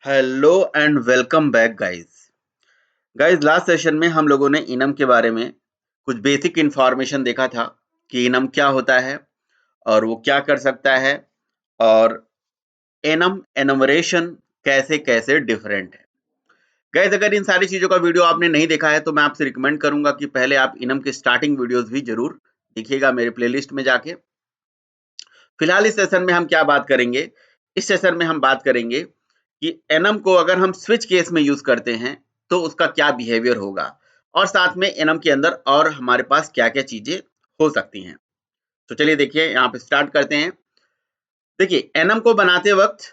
Hello and welcome back guys last session में हम लोगों ने इनम के बारे में कुछ बेसिक इंफॉर्मेशन देखा था कि इनम क्या होता है और वो क्या कर सकता है और एनम एनुमरेशन कैसे कैसे डिफरेंट है। गाइस अगर इन सारी चीज़ों का वीडियो आपने नहीं देखा है तो मैं आपसे रिकमेंड करूंगा कि पहले आप इनम के स्टार्टिंग वीडियोस भी जरूर देखिएगा मेरे प्लेलिस्ट में जाके। फिलहाल इस सेशन में हम क्या बात करेंगे, इस सेशन में हम बात करेंगे कि एनम को अगर हम स्विच केस में यूज करते हैं तो उसका क्या बिहेवियर होगा और साथ में एनम के अंदर और हमारे पास क्या क्या चीजें हो सकती हैं। तो चलिए देखिए यहाँ पे स्टार्ट करते हैं। देखिए एनम को बनाते वक्त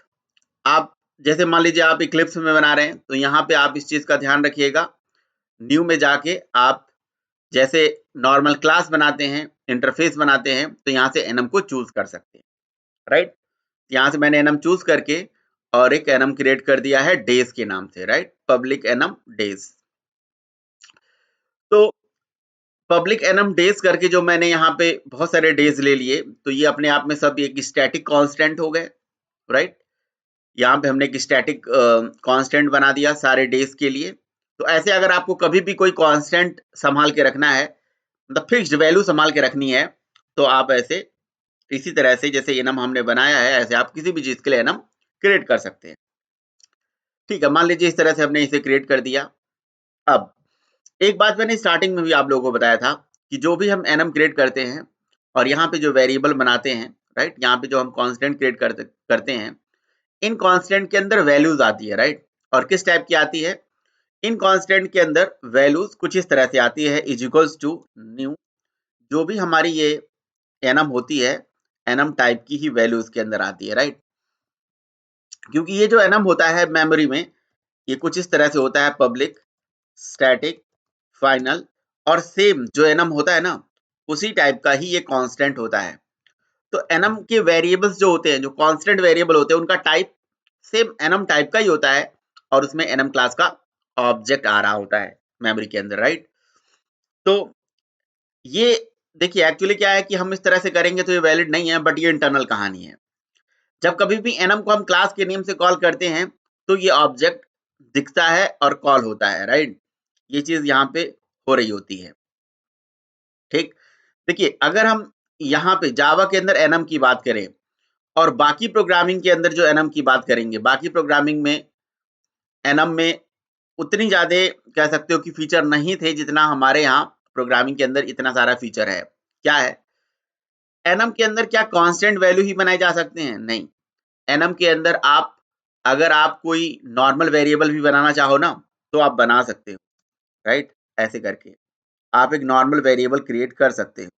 आप जैसे मान लीजिए आप इक्लिप्स में बना रहे हैं तो यहाँ पे आप इस चीज का ध्यान रखिएगा। न्यू में जाके आप जैसे नॉर्मल क्लास बनाते हैं, इंटरफेस बनाते हैं तो यहाँ से एनम को चूज कर सकते हैं, राइट। यहाँ से मैंने एनम चूज करके और एक एनम क्रिएट कर दिया है डेज के नाम से, राइट, पब्लिक एनम डेज। तो पब्लिक एनम डेज करके जो मैंने यहाँ पे बहुत सारे डेज ले लिए तो ये अपने आप में सब एक स्टैटिक कांस्टेंट हो गए, राइट। यहाँ पे हमने एक स्टैटिक कांस्टेंट बना दिया सारे डेज के लिए। तो ऐसे अगर आपको कभी भी कोई कांस्टेंट संभाल के रखना है, मतलब फिक्स्ड वैल्यू संभाल के रखनी है, तो आप ऐसे इसी तरह से जैसे एनम हमने बनाया है ऐसे आप किसी भी चीज के लिए एनम क्रिएट कर सकते हैं। ठीक है, मान लीजिए इस तरह से हमने इसे क्रिएट कर दिया। अब एक बात मैंने स्टार्टिंग में भी आप लोगों को बताया था कि जो भी हम एनम क्रिएट करते हैं और यहाँ पे जो वेरिएबल बनाते हैं, राइट, यहाँ पे जो हम कांस्टेंट क्रिएट करते हैं, इन कांस्टेंट के अंदर वैल्यूज आती है, राइट। और किस टाइप की आती है, इन कांस्टेंट के अंदर वैल्यूज कुछ इस तरह से आती है, इज इक्वल्स टू न्यू। जो भी हमारी ये एनम होती है, एनम टाइप की ही वैल्यूज के अंदर आती है, राइट। क्योंकि ये जो एनम होता है मेमोरी में, ये कुछ इस तरह से होता है, पब्लिक, स्टैटिक, फाइनल, और सेम जो एनम होता है ना उसी टाइप का ही ये कांस्टेंट होता है। तो एनम के वेरिएबल्स जो होते हैं, जो कांस्टेंट वेरिएबल होते हैं, उनका टाइप सेम एनम टाइप का ही होता है और उसमें एनम क्लास का ऑब्जेक्ट आ रहा होता है मेमोरी के अंदर, राइट। तो ये देखिए एक्चुअली क्या है कि हम इस तरह से करेंगे तो ये वैलिड नहीं है, बट ये इंटरनल कहानी है। जब कभी भी एनम को हम क्लास के नेम से कॉल करते हैं तो ये ऑब्जेक्ट दिखता है और कॉल होता है, राइट। ये चीज यहाँ पे हो रही होती है, ठीक। देखिए अगर हम यहाँ पे जावा के अंदर एनम की बात करें और बाकी प्रोग्रामिंग के अंदर जो एनम की बात करेंगे, बाकी प्रोग्रामिंग में एनम में उतनी ज्यादा कह सकते हो कि फीचर नहीं थे जितना हमारे यहाँ प्रोग्रामिंग के अंदर इतना सारा फीचर है। क्या है, एनम के अंदर क्या कांस्टेंट वैल्यू ही बनाए जा सकते हैं? नहीं। एनम के अंदर आप अगर आप कोई नॉर्मल वेरिएबल भी बनाना चाहो ना तो आप बना सकते हो, राइट। ऐसे करके आप एक नॉर्मल वेरिएबल क्रिएट कर सकते हो।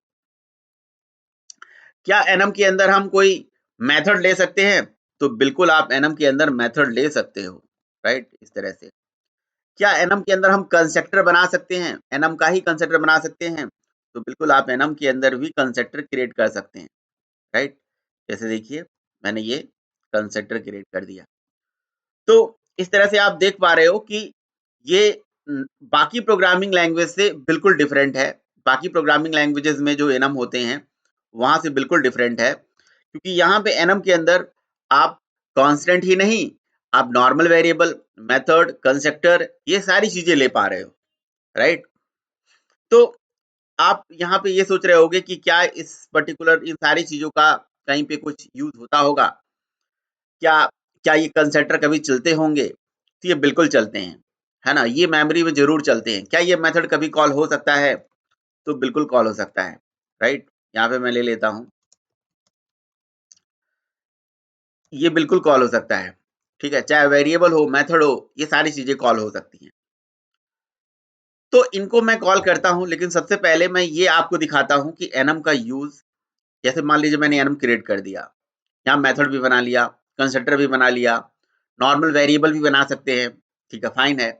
क्या एनम के अंदर हम कोई मेथड ले सकते हैं? तो बिल्कुल आप एनम के अंदर मेथड ले सकते हो, राइट, इस तरह से। क्या एनम के अंदर हम कंस्ट्रक्टर बना सकते हैं, एनम का ही कंस्ट्रक्टर बना सकते हैं? तो बिल्कुल आप एनम के अंदर भी कंस्ट्रक्टर क्रिएट कर सकते हैं, राइट। जैसे देखिए मैंने ये कंस्ट्रक्टर क्रिएट कर दिया। तो इस तरह से आप देख पा रहे हो कि ये बाकी प्रोग्रामिंग लैंग्वेज से बिल्कुल डिफरेंट है। बाकी प्रोग्रामिंग लैंग्वेजेस में जो एनम होते हैं वहां से बिल्कुल डिफरेंट है, क्योंकि यहाँ पे एनम के अंदर आप कांस्टेंट ही नहीं, आप नॉर्मल वेरिएबल, मेथड, कंस्ट्रक्टर, ये सारी चीजें ले पा रहे हो, राइट। तो आप यहाँ पे ये सोच रहे होगे कि क्या इस पर्टिकुलर इन सारी चीजों का कहीं पे कुछ यूज होता होगा, क्या क्या ये कंस्ट्रक्टर कभी चलते होंगे? तो ये बिल्कुल चलते हैं, है ना, ये मेमोरी में जरूर चलते हैं। क्या ये मेथड कभी कॉल हो सकता है? तो बिल्कुल कॉल हो सकता है, राइट। यहाँ पे मैं ले लेता हूँ, ये बिल्कुल कॉल हो सकता है, ठीक है, चाहे वेरिएबल हो, मेथड हो, ये सारी चीजें कॉल हो सकती हैं। तो इनको मैं कॉल करता हूँ, लेकिन सबसे पहले मैं ये आपको दिखाता हूँ कि एनम का यूज। जैसे मान लीजिए मैंने एनम क्रिएट कर दिया, यहाँ मेथड भी बना लिया, कंस्ट्रक्टर भी बना लिया, नॉर्मल वेरिएबल भी बना सकते हैं, ठीक है, फाइन है।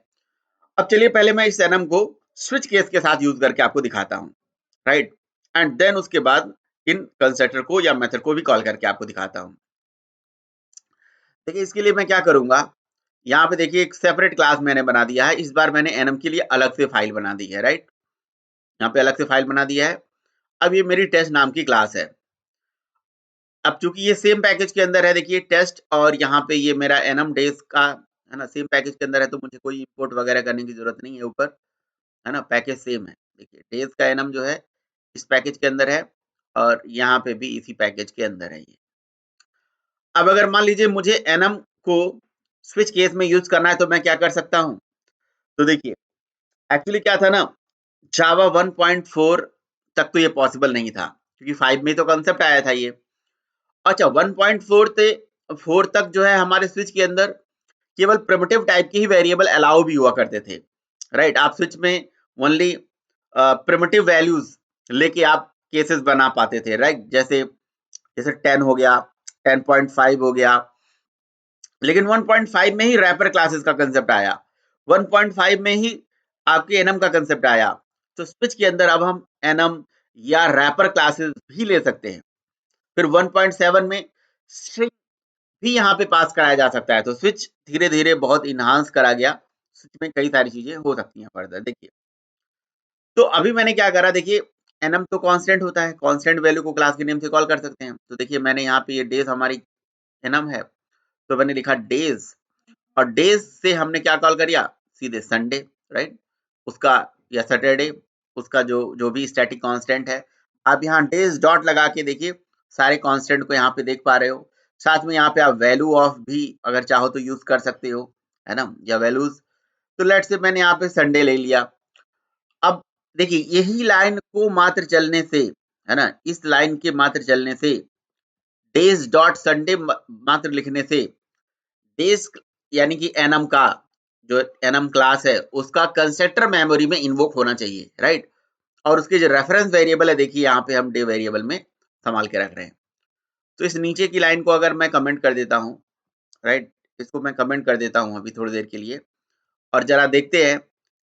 अब चलिए पहले मैं इस एनम को स्विच केस के साथ यूज करके आपको दिखाता हूँ, राइट। एंड देन उसके बाद इन कंस्ट्रक्टर को या मेथड को भी कॉल करके आपको दिखाता हूँ। देखिए इसके लिए मैं क्या करूंगा, यहाँ पे देखिए एक सेपरेट क्लास मैंने बना दिया है। इस बार मैंने एनम के लिए अलग से फाइल बना दी है, राइट। यहाँ पे अलग से फाइल बना दिया है। अब ये मेरी टेस्ट नाम की क्लास है। अब चूंकि ये सेम पैकेज के अंदर है, देखिए टेस्ट, और यहाँ पे ये मेरा एनम डेज का है ना, सेम पैकेज के अंदर है तो मुझे कोई इंपोर्ट वगैरह करने की जरूरत नहीं है ऊपर, है ना, पैकेज सेम है। देखिए डेज का एनम जो है इस पैकेज के अंदर है और यहाँ पे भी इसी पैकेज के अंदर है ये। अब अगर मान लीजिए मुझे एनम को स्विच केस में यूज करना है तो मैं क्या कर सकता हूँ? तो देखिए एक्चुअली क्या था ना, जावा 1.4 तक तो ये पॉसिबल नहीं था क्योंकि 5 में तो कंसेप्ट आया था ये। अच्छा 1.4 से 4 तक जो है हमारे स्विच के अंदर केवल प्रिमिटिव टाइप के ही वेरिएबल अलाउ भी हुआ करते थे, राइट। आप स्विच में ओनली प्रिमिटिव वैल्यूज लेके आप केसेस बना पाते थे, राइट। जैसे जैसे 10 हो गया, 10.5 हो गया। लेकिन 1.5 में ही रैपर क्लासेस का कंसेप्ट आया, 1.5 में ही आपके एनम का कंसेप्ट आया। तो स्विच के अंदर अब हम एनम या रैपर क्लासेस भी ले सकते हैं। फिर 1.7 में स्ट्रिंग भी यहाँ पे पास कराया जा सकता है। तो स्विच धीरे धीरे बहुत इनहांस करा गया, स्विच में कई सारी चीजें हो सकती हैं फर्दर। देखिए तो अभी मैंने क्या करा, देखिए एनम तो कांस्टेंट होता है, कांस्टेंट वैल्यू को क्लास के नेम से कॉल कर सकते हैं। तो देखिए मैंने यहाँ पे ये डेज हमारी एनम है तो मैंने लिखा डेज, और डेज से हमने क्या कॉल करिया, सीधे संडे, राइट। उसका या सैटरडे, उसका जो जो भी स्टैटिक कांस्टेंट है, आप यहाँ डेज डॉट लगा के देखिए सारे कांस्टेंट को यहाँ पे देख पा रहे हो। साथ में यहाँ पे आप वैल्यू ऑफ भी अगर चाहो तो यूज कर सकते हो, है ना, या वैल्यूज। तो लेट्स से मैंने यहाँ पे संडे ले लिया। अब देखिए यही लाइन को मात्र चलने से, है ना, इस लाइन के मात्र चलने से, डेज डॉट संडे मात्र लिखने से डेज यानी कि एनम का जो एनम क्लास है उसका कंस्ट्रक्टर मेमोरी में इन्वोक होना चाहिए, राइट। और उसके जो रेफरेंस वेरिएबल है, देखिए यहाँ पे हम डे वेरिएबल में संभाल के रख रहे हैं। तो इस नीचे की लाइन को अगर मैं कमेंट कर देता हूँ, राइट, इसको मैं कमेंट कर देता हूँ अभी थोड़ी देर के लिए, और जरा देखते हैं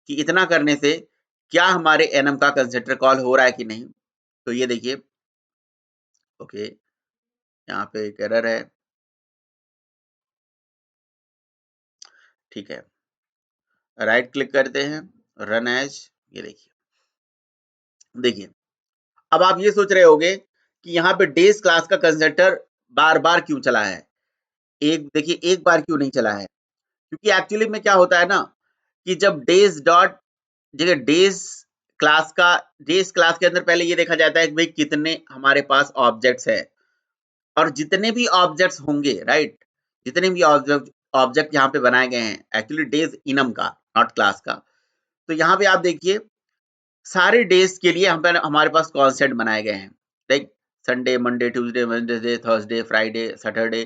कि इतना करने से क्या हमारे एनम का कंस्ट्रक्टर कॉल हो रहा है कि नहीं। तो ये देखिए, ओके, यहाँ पे एक एरर है, ठीक है, राइट क्लिक करते हैं, रन एज। ये देखिए, देखिए अब आप ये सोच रहे होंगे कि यहाँ पे डेज क्लास का कंस्ट्रक्टर बार बार क्यों चला है, एक देखिए एक बार क्यों नहीं चला है। क्योंकि एक्चुअली में क्या होता है ना कि जब डेज डॉट जगह डेज क्लास के अंदर पहले ये देखा जाता है कि भाई कितने हमारे पास ऑब्जेक्ट्स है, और जितने भी ऑब्जेक्ट्स होंगे, राइट, जितने भी ऑब्जेक्ट ऑब्जेक्ट यहाँ पे बनाए गए हैं एक्चुअली डेज इनम का, नॉट क्लास का। तो यहाँ पे आप देखिए सारे डेज के लिए हम हमारे पास कॉन्स्टेंट बनाए गए हैं, like Sunday, Monday, Tuesday, Wednesday, Thursday, Friday, Saturday.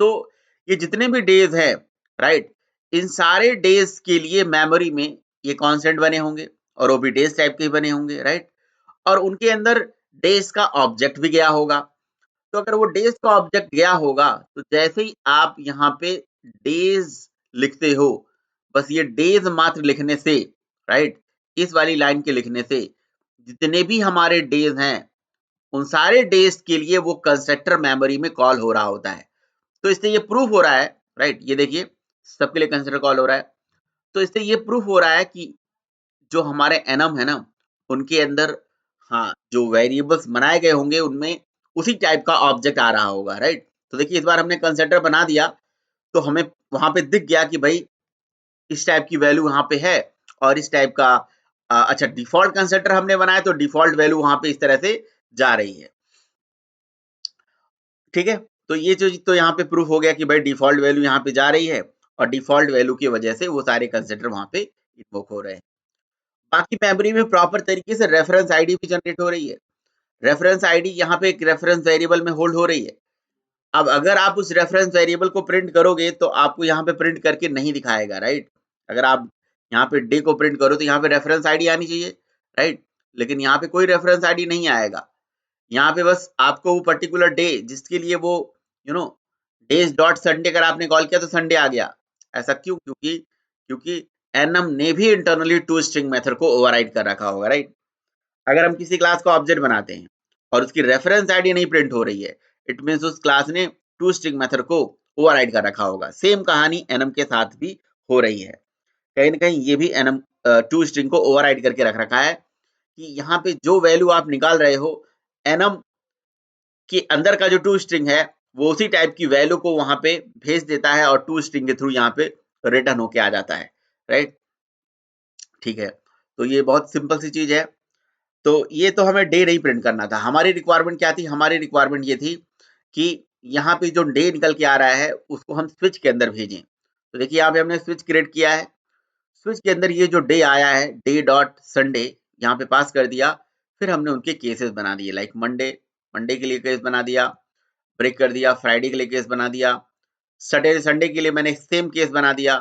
तो ये जितने भी डेज हैं, राइट, इन सारे डेज के लिए मेमोरी में ये कॉन्स्टेंट बने होंगे और वो भी डेज टाइप के ही बने होंगे, राइट। और उनके अंदर डेज का ऑब्जेक्ट भी गया होगा। तो अगर वो डेज का ऑब्जेक्ट गया होगा तो जैसे ही आप यहाँ पे डेज लिखते हो, बस ये डेज मात्र लिखने से, राइट, इस वाली लाइन के लिखने से जितने भी हमारे डेज हैं उन सारे डेज के लिए वो कंस्ट्रक्टर मेमोरी में कॉल हो रहा होता है। तो इससे ये प्रूफ हो रहा है, राइट, ये देखिए सबके लिए कंस्ट्रक्टर कॉल हो रहा है। तो इससे ये प्रूफ हो रहा है कि जो हमारे एनम है ना उनके अंदर, हाँ, जो वेरिएबल्स बनाए गए होंगे उनमें उसी टाइप का ऑब्जेक्ट आ रहा होगा, राइट। तो देखिए इस बार हमने कंस्ट्रक्टर बना दिया तो हमें वहां पे दिख गया कि भाई इस टाइप की वैल्यू वहां पे है और इस टाइप का अच्छा डिफॉल्ट कंस्ट्रक्टर हमने बनाया तो डिफॉल्ट वैल्यू वहां पे इस तरह से जा रही है, ठीक है। तो ये जो तो यहाँ पे प्रूफ हो गया कि भाई डिफॉल्ट वैल्यू यहाँ पे जा रही है और डिफॉल्ट वैल्यू की वजह से वो सारे कंस्ट्रक्टर वहां पे इन्वोक हो रहे हैं। बाकी मेमोरी में प्रॉपर तरीके से रेफरेंस आईडी भी जनरेट हो रही है। रेफरेंस आईडी यहाँ पे एक रेफरेंस वेरिएबल में होल्ड हो रही है। अब अगर आप उस रेफरेंस वेरिएबल को प्रिंट करोगे तो आपको यहाँ पे प्रिंट करके नहीं दिखाएगा, राइट। अगर आप यहाँ पे डे को प्रिंट करो तो यहाँ पे रेफरेंस आईडी आनी चाहिए, राइट। लेकिन यहाँ पे कोई रेफरेंस आईडी नहीं आएगा। यहाँ पे बस आपको वो पर्टिकुलर डे जिसके लिए वो you know days dot Sunday अगर आपने कॉल किया तो संडे आ गया। ऐसा क्यों? क्योंकि क्योंकि एनम ने भी इंटरनली टू स्ट्रिंग मेथड को ओवरराइड कर रखा होगा, राइट। अगर हम किसी क्लास का ऑब्जेक्ट बनाते हैं और उसकी रेफरेंस आईडी नहीं प्रिंट हो रही है, इट मींस उस क्लास ने टू स्ट्रिंग मेथड को ओवरराइड कर रखा होगा। सेम कहानी एनम के साथ भी हो रही है। कहीं ना कहीं ये भी एनम टू स्ट्रिंग को ओवरराइड करके रख रखा है कि यहाँ पे जो वैल्यू आप निकाल रहे हो एनम के अंदर का जो टू स्ट्रिंग है वो उसी टाइप की वैल्यू को वहां पे भेज देता है और टू स्ट्रिंग के थ्रू यहाँ पे रिटर्न होके आ जाता है, राइट? ठीक है, तो ये बहुत सिंपल सी चीज है। तो ये तो हमें डे नहीं प्रिंट करना था। हमारी रिक्वायरमेंट क्या थी? हमारी रिक्वायरमेंट ये थी कि यहाँ पे जो डे निकल के आ रहा है उसको हम स्विच के अंदर भेजें। तो देखिए यहाँ पे हमने स्विच क्रिएट किया है। स्विच के अंदर ये जो डे आया है, डे डॉट संडे, यहाँ पे पास कर दिया। फिर हमने उनके केसेस बना दिए, लाइक मंडे, मंडे के लिए केस बना दिया, ब्रेक कर दिया, फ्राइडे के लिए केस बना दिया, सैटरडे संडे के लिए मैंने सेम केस बना दिया,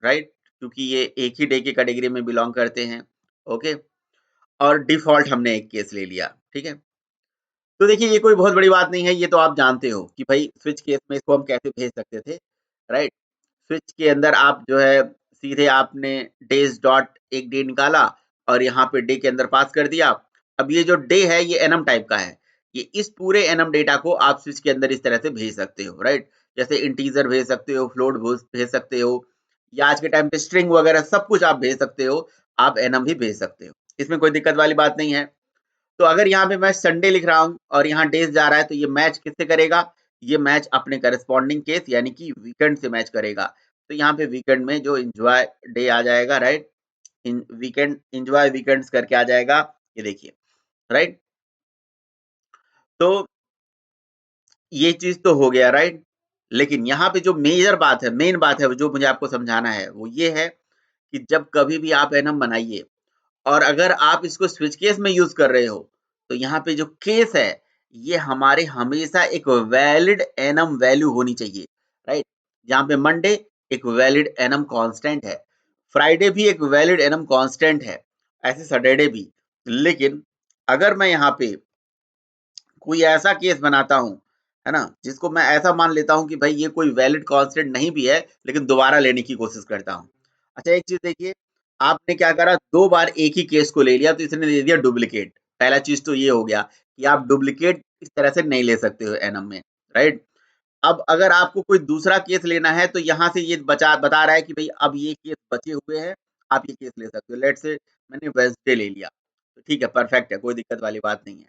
राइट? क्योंकि ये एक ही डे की कैटेगरी में बिलोंग करते हैं। ओके, और डिफॉल्ट हमने एक केस ले लिया, ठीक है? तो देखिए ये कोई बहुत बड़ी बात नहीं है, ये तो आप जानते हो कि भाई स्विच केस में इसको हम कैसे भेज सकते थे, राइट? स्विच के अंदर आप जो है सीधे आपने डेज डॉट एक डे निकाला और यहाँ पे डे के अंदर पास कर दिया। अब ये जो डे है ये एनम टाइप का है, ये इस पूरे एनम डेटा को आप स्विच के अंदर इस तरह से भेज सकते हो, राइट? जैसे इंटीजर भेज सकते हो, फ्लोट भेज सकते हो, या आज के टाइम पे स्ट्रिंग वगैरह सब कुछ आप भेज सकते हो, आप एनम भी भेज सकते हो, इसमें कोई दिक्कत वाली बात नहीं है। तो अगर यहाँ पे मैं संडे लिख रहा हूँ और यहाँ डेज जा रहा है तो ये मैच किससे करेगा? ये मैच अपने करस्पॉन्डिंग केस यानी कि वीकेंड से मैच करेगा। तो यहाँ पे वीकेंड में जो एंजॉय डे आ जाएगा, right? In weekend enjoy weekends करके आ जाएगा, ये देखिए, राइट? तो ये चीज तो हो गया, राइट? लेकिन यहाँ पे जो मेजर बात है, मेन बात है, जो मुझे आपको समझाना है वो ये है कि जब कभी भी आप एनम बनाइए और अगर आप इसको स्विच केस में यूज कर रहे हो तो यहाँ पे जो केस है ये हमारे हमेशा एक वैलिड एनम वैल्यू होनी चाहिए, राइट? यहाँ पे मंडे एक वैलिड एनम कांस्टेंट है, फ्राइडे भी एक वैलिड एनम कांस्टेंट है, ऐसे सैटरडे भी। लेकिन अगर मैं यहाँ पे कोई ऐसा केस बनाता हूँ, है ना, जिसको मैं ऐसा मान लेता हूँ कि भाई ये कोई वैलिड कांस्टेंट नहीं भी है लेकिन दोबारा लेने की कोशिश करता हूँ। अच्छा एक चीज देखिए, आपने क्या करा, दो बार एक ही केस को ले लिया तो इसने दे दिया डुप्लीकेट। पहला चीज तो ये हो गया कि आप डुप्लीकेट इस तरह से नहीं ले सकते हो एनम में, राइट? अब अगर आपको कोई दूसरा केस लेना है तो यहाँ से ये बता रहा है कि भाई अब ये केस बचे हुए हैं, आप ये केस ले सकते हो। लेट से मैंने वेंसडे ले लिया, तो ठीक है, परफेक्ट है, कोई दिक्कत वाली बात नहीं है।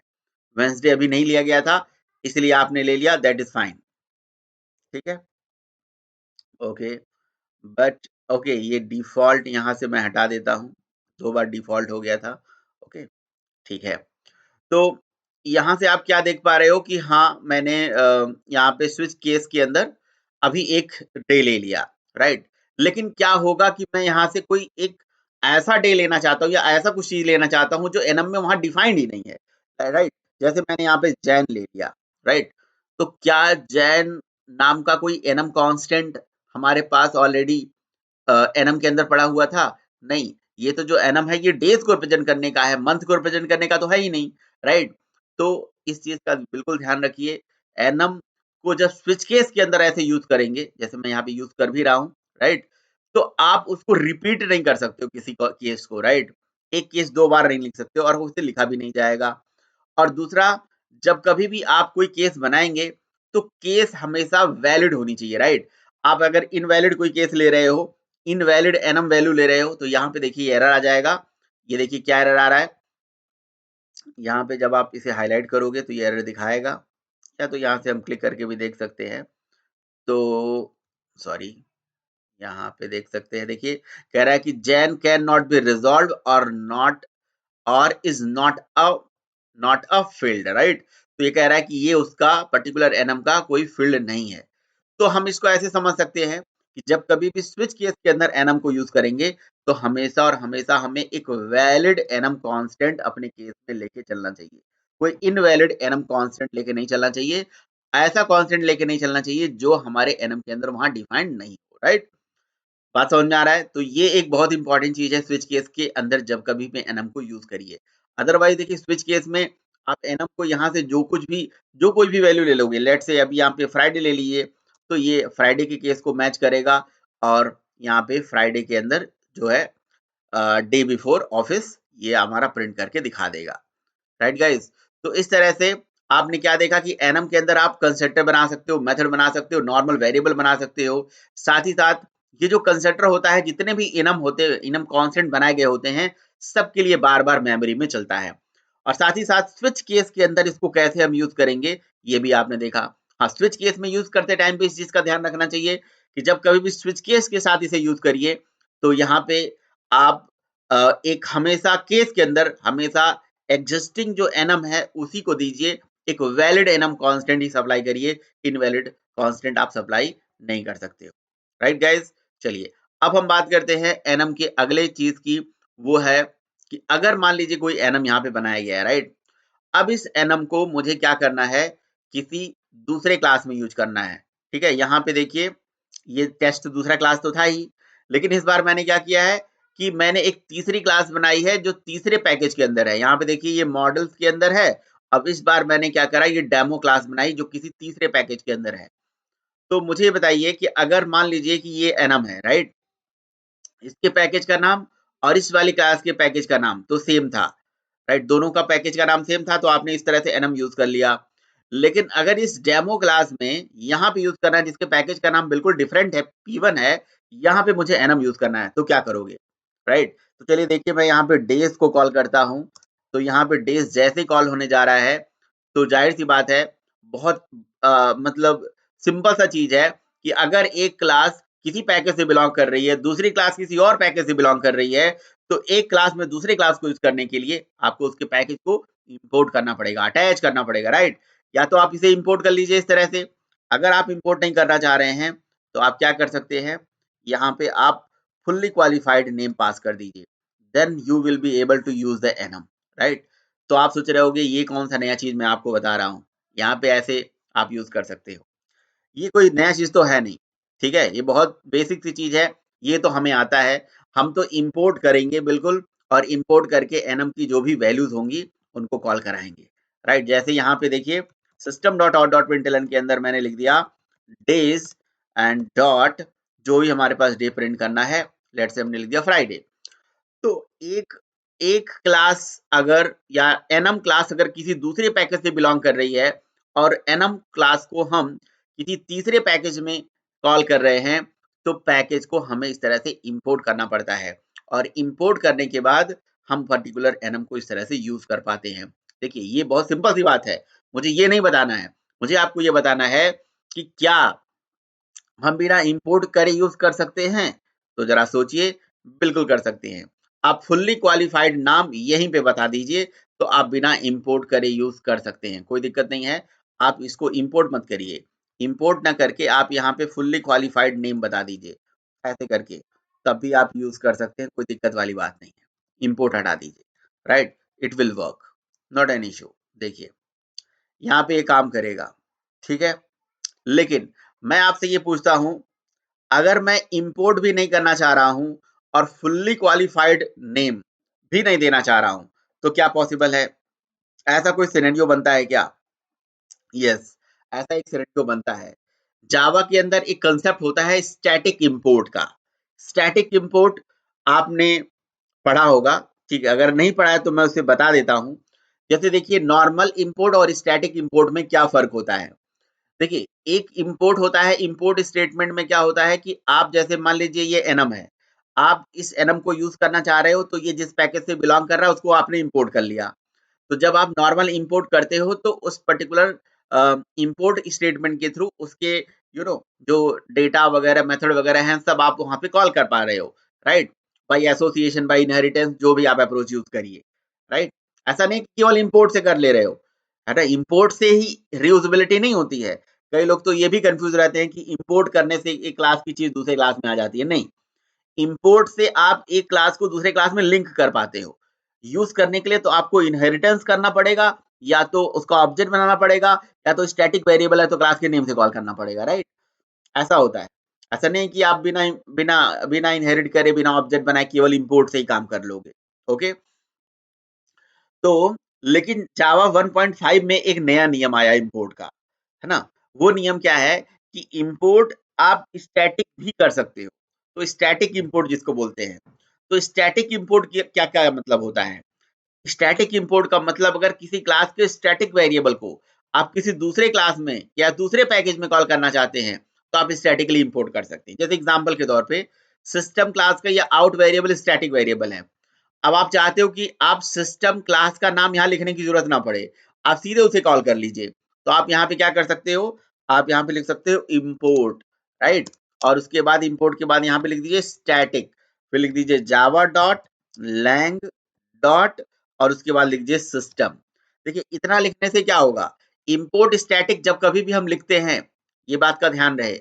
वेंसडे अभी नहीं लिया गया था इसलिए आपने ले लिया, दैट इज फाइन, ठीक है, ओके। बट ओके, ये डिफॉल्ट यहाँ से मैं हटा देता हूँ, दो बार डिफॉल्ट हो गया था, ओके, ठीक है। तो यहाँ से आप क्या देख पा रहे हो कि हाँ मैंने यहाँ पे स्विच केस के अंदर अभी एक डे ले लिया, राइट? लेकिन क्या होगा कि मैं यहाँ से कोई एक ऐसा डे लेना चाहता हूँ या ऐसा कुछ चीज लेना चाहता हूँ जो एनम में वहां डिफाइंड ही नहीं है, राइट? जैसे मैंने यहाँ पे जैन ले लिया, राइट? तो क्या जैन नाम का कोई एनम कांस्टेंट हमारे पास ऑलरेडी एनम के अंदर पड़ा हुआ था? नहीं, ये तो जो एनम है ये डेज को रिप्रेजेंट करने का है, मंथ को रिप्रेजेंट करने का तो है ही नहीं, राइट? तो इस चीज का बिल्कुल ध्यान रखिए। एनम को जब स्विच केस के अंदर ऐसे यूज करेंगे, जैसे मैं यहाँ पे यूज कर भी रहा हूँ, राइट? तो आप उसको रिपीट नहीं कर सकते हो किसी केस को, राइट? एक केस दो बार नहीं लिख सकते हो और उसे लिखा भी नहीं जाएगा। और दूसरा, जब कभी भी आप कोई केस बनाएंगे तो केस हमेशा वैलिड होनी चाहिए, राइट? आप अगर इनवैलिड कोई केस ले रहे हो, इनवैलिड एनम वैल्यू ले रहे हो, तो यहाँ पे देखिए एरर आ जाएगा। ये देखिए क्या एरर आ रहा है, यहाँ पे जब आप इसे हाईलाइट करोगे तो ये एरर दिखाएगा, या तो यहाँ से हम क्लिक करके भी देख सकते हैं। तो सॉरी, यहाँ पे देख सकते हैं, देखिए कह रहा है कि Jain can not be resolve और नॉट और is not a field, right? तो ये कह रहा है कि ये उसका पर्टिकुलर एनम का कोई फील्ड नहीं है। तो हम इसको ऐसे समझ सकते हैं कि जब कभी भी स्विच केस के अंदर एनम को यूज करेंगे तो हमेशा और हमेशा हमें एक वैलिड एनम कांस्टेंट अपने केस में लेके चलना चाहिए, कोई इनवैलिड एनम कांस्टेंट लेके नहीं चलना चाहिए। ऐसा कांस्टेंट लेके नहीं चलना चाहिए जो हमारे एनम के अंदर वहां डिफाइंड नहीं हो, राइट? बात समझ में आ रहा है? तो ये एक बहुत इंपॉर्टेंट चीज है स्विच केस के अंदर, जब कभी भी एनम को यूज करिए। अदरवाइज देखिए स्विच केस में आप एनम को यहाँ से जो कोई भी वैल्यू ले लोगे, लेट से अभी यहाँ पे फ्राइडे ले लिए तो ये फ्राइडे के केस को मैच करेगा और यहाँ पे फ्राइडे के अंदर जो है डे बिफोर ऑफिस ये हमारा प्रिंट करके दिखा देगा, राइट गाइस? तो इस तरह से आपने क्या देखा कि एनम के अंदर आप कंस्ट्रक्टर बना सकते हो, मेथड बना सकते हो, नॉर्मल वेरिएबल बना सकते हो। साथ ही साथ ये जो कंस्ट्रक्टर होता है, जितने भी इनम कांस्टेंट बनाए गए होते हैं, सबके लिए बार बार मेमोरी में चलता है। और साथ ही साथ स्विच केस के अंदर इसको कैसे हम यूज करेंगे ये भी आपने देखा। हाँ, स्विच केस में यूज करते टाइम पे इस चीज का ध्यान रखना चाहिए कि जब कभी भी स्विच केस के साथ इसे यूज करिए तो यहाँ पे आप एक हमेशा केस के अंदर हमेशा एग्जिस्टिंग जो एनम है उसी को दीजिए, एक वैलिड एनम कांस्टेंट ही सप्लाई करिए, इनवैलिड कांस्टेंट आप सप्लाई नहीं कर सकते हो। राइट गाइस, चलिए अब हम बात करते हैं एनम के अगले चीज की, वो है कि अगर मान लीजिए कोई एनम यहाँ पे बनाया गया है, राइट, अब इस एनम को मुझे क्या करना है, किसी दूसरे क्लास में यूज करना है। ठीक है, यहाँ पे देखिए ये टेस्ट दूसरा क्लास तो था ही, लेकिन इस बार मैंने क्या किया है कि मैंने एक तीसरी क्लास बनाई है जो तीसरे पैकेज के अंदर है। यहाँ पे देखिए ये मॉडल्स के अंदर है। अब इस बार मैंने क्या करा, ये डेमो क्लास बनाई जो किसी तीसरे पैकेज के अंदर है। तो मुझे बताइए कि अगर मान लीजिए कि ये एनम है, राइट, इसके पैकेज का नाम और इस वाली क्लास के पैकेज का नाम तो सेम था, राइट, दोनों का पैकेज का नाम सेम था, तो आपने इस तरह से एनम यूज कर लिया। लेकिन अगर इस डेमो क्लास में यहाँ पे यूज करना है जिसके पैकेज का नाम बिल्कुल डिफरेंट है, P1 है, यहाँ पे मुझे एनम यूज करना है, तो क्या करोगे, राइट। तो चलिए देखिए, मैं यहाँ पे डेज को कॉल करता हूँ, तो यहाँ पे डेज जैसे कॉल होने जा रहा है, तो जाहिर सी बात है, बहुत मतलब सिंपल सा चीज है कि अगर एक क्लास किसी पैकेज से बिलोंग कर रही है, दूसरी क्लास किसी और पैकेज से बिलोंग कर रही है, तो एक क्लास में दूसरे क्लास को यूज करने के लिए आपको उसके पैकेज को इंपोर्ट करना पड़ेगा, अटैच करना पड़ेगा, राइट। या तो आप इसे इंपोर्ट कर लीजिए इस तरह से। अगर आप इंपोर्ट नहीं करना चाह रहे हैं तो आप क्या कर सकते हैं, यहाँ पे आप फुल्ली क्वालिफाइड नेम पास कर दीजिए, then you will be able to use the enum, right. तो आप सोच रहे होगे ये कौन सा नया चीज मैं आपको बता रहा हूँ, यहाँ पे ऐसे आप यूज कर सकते हो। ये कोई नया चीज तो है नहीं, ठीक है, ये बहुत बेसिक सी चीज है, ये तो हमें आता है। हम तो इंपोर्ट करेंगे बिल्कुल, और इंपोर्ट करके एनम की जो भी वैल्यूज होंगी उनको कॉल कराएंगे, राइट। जैसे यहाँ पे देखिए system dot out dot println के अंदर मैंने लिख दिया डेज एंड डॉट, जो भी हमारे पास डे प्रिंट करना है, लेट से हमने लिख दिया फ्राइडे। तो एक एक क्लास अगर या एनम क्लास अगर किसी दूसरे पैकेज से बिलोंग कर रही है और एनम क्लास को हम किसी तीसरे पैकेज में कॉल कर रहे हैं, तो पैकेज को हमें इस तरह से इंपोर्ट करना पड़ता है, और इंपोर्ट करने के बाद हम पर्टिकुलर एनम को इस तरह से यूज कर पाते हैं। देखिए ये बहुत सिंपल सी बात है, मुझे ये नहीं बताना है, मुझे आपको ये बताना है कि क्या हम बिना इंपोर्ट करे यूज कर सकते हैं। तो जरा सोचिए, बिल्कुल कर सकते हैं। आप फुल्ली क्वालिफाइड नाम यहीं पे बता दीजिए, तो आप बिना इंपोर्ट करे यूज कर सकते हैं, कोई दिक्कत नहीं है। आप इसको इंपोर्ट मत करिए, इंपोर्ट ना करके आप यहाँ पे फुल्ली क्वालिफाइड नेम बता दीजिए, ऐसे करके तब भी आप यूज कर सकते हैं, कोई दिक्कत वाली बात नहीं है। इंपोर्ट हटा दीजिए, right, it will work, not an issue. देखिए यहाँ पे ये काम करेगा, ठीक है। लेकिन मैं आपसे ये पूछता हूं, अगर मैं इंपोर्ट भी नहीं करना चाह रहा हूं और फुल्ली क्वालिफाइड नेम भी नहीं देना चाह रहा हूं, तो क्या पॉसिबल है? ऐसा कोई सिनेरियो बनता है क्या? यस, ऐसा एक सिनेरियो बनता है। जावा के अंदर एक कंसेप्ट होता है स्टैटिक इंपोर्ट का। स्टैटिक इंपोर्ट आपने पढ़ा होगा, ठीक है, अगर नहीं पढ़ा है तो मैं उसे बता देता हूं। जैसे देखिए नॉर्मल इंपोर्ट और स्टैटिक इंपोर्ट में क्या फर्क होता है। देखिए एक इंपोर्ट होता है, इंपोर्ट स्टेटमेंट में क्या होता है कि आप जैसे मान लीजिए ये एनम है, आप इस एनम को यूज करना चाह रहे हो, तो ये जिस पैकेज से बिलोंग कर रहा है उसको आपने इंपोर्ट कर लिया। तो जब आप नॉर्मल इंपोर्ट करते हो तो उस पर्टिकुलर इंपोर्ट स्टेटमेंट के थ्रू उसके जो डेटा वगैरह मेथड वगैरह हैं सब आप वहां पे कॉल कर पा रहे हो, right, by association by inheritance जो भी आप अप्रोच यूज करिए, राइट। ऐसा नहीं कि केवल इंपोर्ट से कर ले रहे हो, है ना, इंपोर्ट से ही रियूजेबिलिटी नहीं होती है। कई लोग तो ये भी कंफ्यूज रहते हैं कि इंपोर्ट करने से एक क्लास की चीज दूसरे क्लास में आ जाती है, नहीं, इंपोर्ट से आप एक क्लास को दूसरे क्लास में लिंक कर पाते हो। यूज करने के लिए तो आपको इनहेरिटेंस करना पड़ेगा, या तो उसका ऑब्जेक्ट बनाना पड़ेगा, या तो स्टैटिक वेरिएबल है तो क्लास के नेम से कॉल करना पड़ेगा, राइट। ऐसा होता है। ऐसा नहीं कि आप बिना बिना बिना इनहेरिट करे बिना ऑब्जेक्ट बनाए केवल इंपोर्ट से ही काम कर लोगे। ओके, तो लेकिन जावा 1.5 में एक नया नियम आया इंपोर्ट का, है ना। वो नियम क्या है कि इंपोर्ट आप स्टैटिक भी कर सकते हो, तो स्टैटिक इंपोर्ट जिसको बोलते हैं। तो स्टैटिक इंपोर्ट क्या क्या मतलब होता है? स्टैटिक इंपोर्ट का मतलब अगर किसी क्लास के स्टैटिक वेरिएबल को आप किसी दूसरे क्लास में या दूसरे पैकेज में कॉल करना चाहते हैं, तो आप स्टैटिकली इंपोर्ट कर सकते हैं। जैसे एग्जांपल के तौर पे सिस्टम क्लास का या आउट वेरिएबल स्टैटिक वेरिएबल है। अब आप चाहते हो कि आप सिस्टम क्लास का नाम यहाँ लिखने की जरूरत ना पड़े, आप सीधे उसे कॉल कर लीजिए। तो आप यहाँ पे क्या कर सकते हो, आप यहाँ पे लिख सकते हो इंपोर्ट, राइट, और उसके बाद इंपोर्ट के बाद यहाँ पे लिख दीजिए स्टैटिक, फिर लिख दीजिए जावा डॉट लैंग डॉट और उसके बाद लिख दीजिए सिस्टम। देखिए इतना लिखने से क्या होगा, इंपोर्ट स्टैटिक जब कभी भी हम लिखते हैं, ये बात का ध्यान रहे,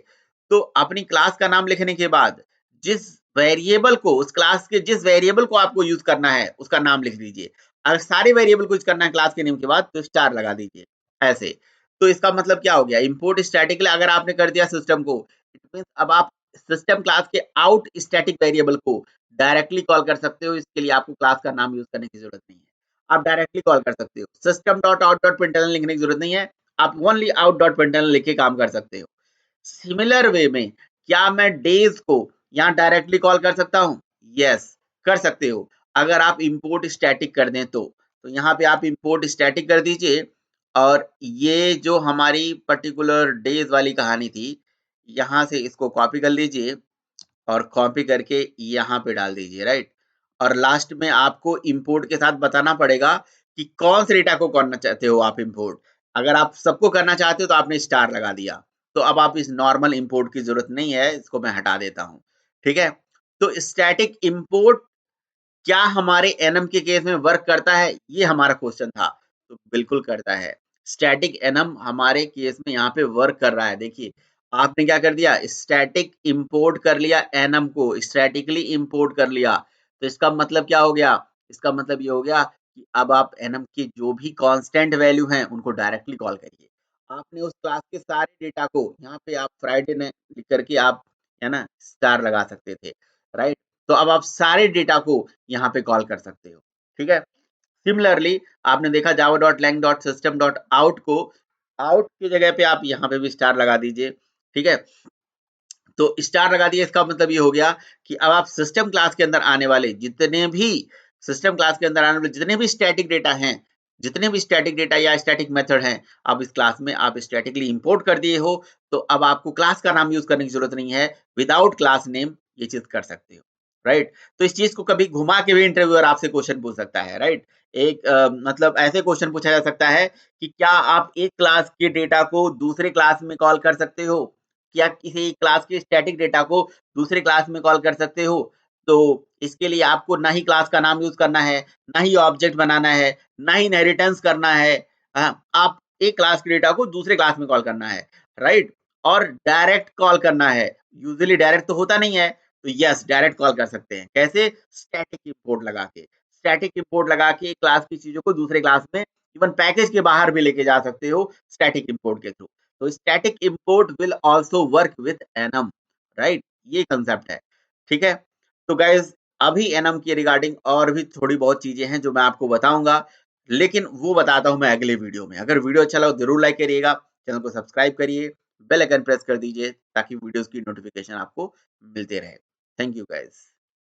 तो अपनी क्लास का नाम लिखने के बाद जिस वेरिएबल को, उस क्लास के जिस वेरिएबल को आपको यूज करना है उसका नाम लिख दीजिए। अगर सारे वेरिएबल को यूज करना है क्लास के नेम के बाद तो स्टार लगा दीजिए ऐसे। तो इसका मतलब क्या हो गया, इंपोर्ट स्टैटिकली अगर आपने कर दिया सिस्टम को, इट मींस अब आप सिस्टम क्लास के आउट स्टैटिक वेरिएबल को डायरेक्टली कॉल कर सकते हो। इसके लिए आपको क्लास का नाम यूज करने की जरूरत नहीं है, आप डायरेक्टली कॉल कर सकते हो। System dot out dot println लिखने की जरूरत नहीं है, आप ओनली आउट डॉट प्रिंटलन लिख के काम कर सकते हो। सिमिलर वे में क्या मैं डेज को यहाँ डायरेक्टली कॉल कर सकता हूँ? यस, कर सकते हो। अगर आप इंपोर्ट स्टैटिक कर दें तो यहाँ पे आप इंपोर्ट स्टैटिक कर दीजिए और ये जो हमारी पर्टिकुलर डेज वाली कहानी थी, यहाँ से इसको कॉपी कर लीजिए और कॉपी करके यहाँ पे डाल दीजिए, राइट। और लास्ट में आपको इंपोर्ट के साथ बताना पड़ेगा कि कौन से डेटा को करना चाहते हो आप इंपोर्ट। अगर आप सबको करना चाहते हो तो आपने स्टार लगा दिया, तो अब आप इस नॉर्मल इंपोर्ट की जरूरत नहीं है, इसको मैं हटा देता हूँ। ठीक है, तो स्टैटिक इंपोर्ट क्या हमारे एनम के केस में वर्क करता है, ये हमारा क्वेश्चन था। तो बिल्कुल करता है, स्टैटिक एनम हमारे केस में यहाँ पे वर्क कर रहा है। देखिए आपने क्या कर दिया, स्टैटिक इंपोर्ट कर लिया, एनम को स्टैटिकली इंपोर्ट कर लिया। तो इसका मतलब क्या हो गया, इसका मतलब ये हो गया कि अब आप एनम के जो भी कांस्टेंट वैल्यू हैं उनको डायरेक्टली कॉल करिए। आपने उस क्लास के सारे डेटा को यहाँ पे आप फ्राइडे ने लिख करके आप, है ना, स्टार लगा सकते थे, राइट। तो अब आप सारे डेटा को यहाँ पे कॉल कर सकते हो। ठीक है, सिमिलरली आपने देखा Java dot lang dot system dot out को, आउट की जगह पे आप यहाँ पे भी स्टार लगा दीजिए। ठीक है, तो स्टार लगा दिया, इसका मतलब ये हो गया कि अब आप सिस्टम क्लास के अंदर आने वाले जितने भी, सिस्टम क्लास के अंदर आने वाले जितने भी स्टैटिक डेटा हैं, जितने भी स्टैटिक डेटा या स्टैटिक मेथड हैं, अब इस क्लास में आप स्टैटिकली इंपोर्ट कर दिए हो, तो अब आपको क्लास का नाम यूज करने की जरूरत नहीं है, विदाउट क्लास नेम ये चीज कर सकते हो, राइट। तो इस चीज को कभी घुमा के भी इंटरव्यूअर आपसे क्वेश्चन पूछ सकता है, राइट। एक मतलब ऐसे क्वेश्चन पूछा जा सकता है कि क्या आप एक क्लास के डेटा को दूसरे क्लास में कॉल कर सकते हो, क्या किसी क्लास के स्टैटिक डेटा को दूसरे क्लास में कॉल कर सकते हो। तो इसके लिए आपको ना ही क्लास का नाम यूज करना है, ना ही ऑब्जेक्ट बनाना है, ना ही इनहेरिटेंस करना है। आप एक क्लास के डेटा को दूसरे क्लास में कॉल करना है, राइट। और डायरेक्ट कॉल करना है, यूजुअली डायरेक्ट तो होता नहीं है, तो यस डायरेक्ट कॉल कर सकते हैं। कैसे, स्टैटिक इंपोर्ट लगा के, स्टैटिक इंपोर्ट लगा के एक क्लास की चीजों को दूसरे क्लास में, इवन पैकेज के बाहर भी लेके जा सकते हो स्टैटिक इंपोर्ट के थ्रू। तो static import will also work with annum, right, ये कंसेप्ट है। ठीक है, तो गाइज अभी एनम के रिगार्डिंग और भी थोड़ी बहुत चीजें हैं जो मैं आपको बताऊंगा, लेकिन वो बताता हूं मैं अगले वीडियो में। अगर वीडियो अच्छा लगा तो जरूर लाइक करिएगा, चैनल को सब्सक्राइब करिए, बेल आइकन प्रेस कर दीजिए ताकि वीडियोस की नोटिफिकेशन आपको मिलते रहे। Thank you guys.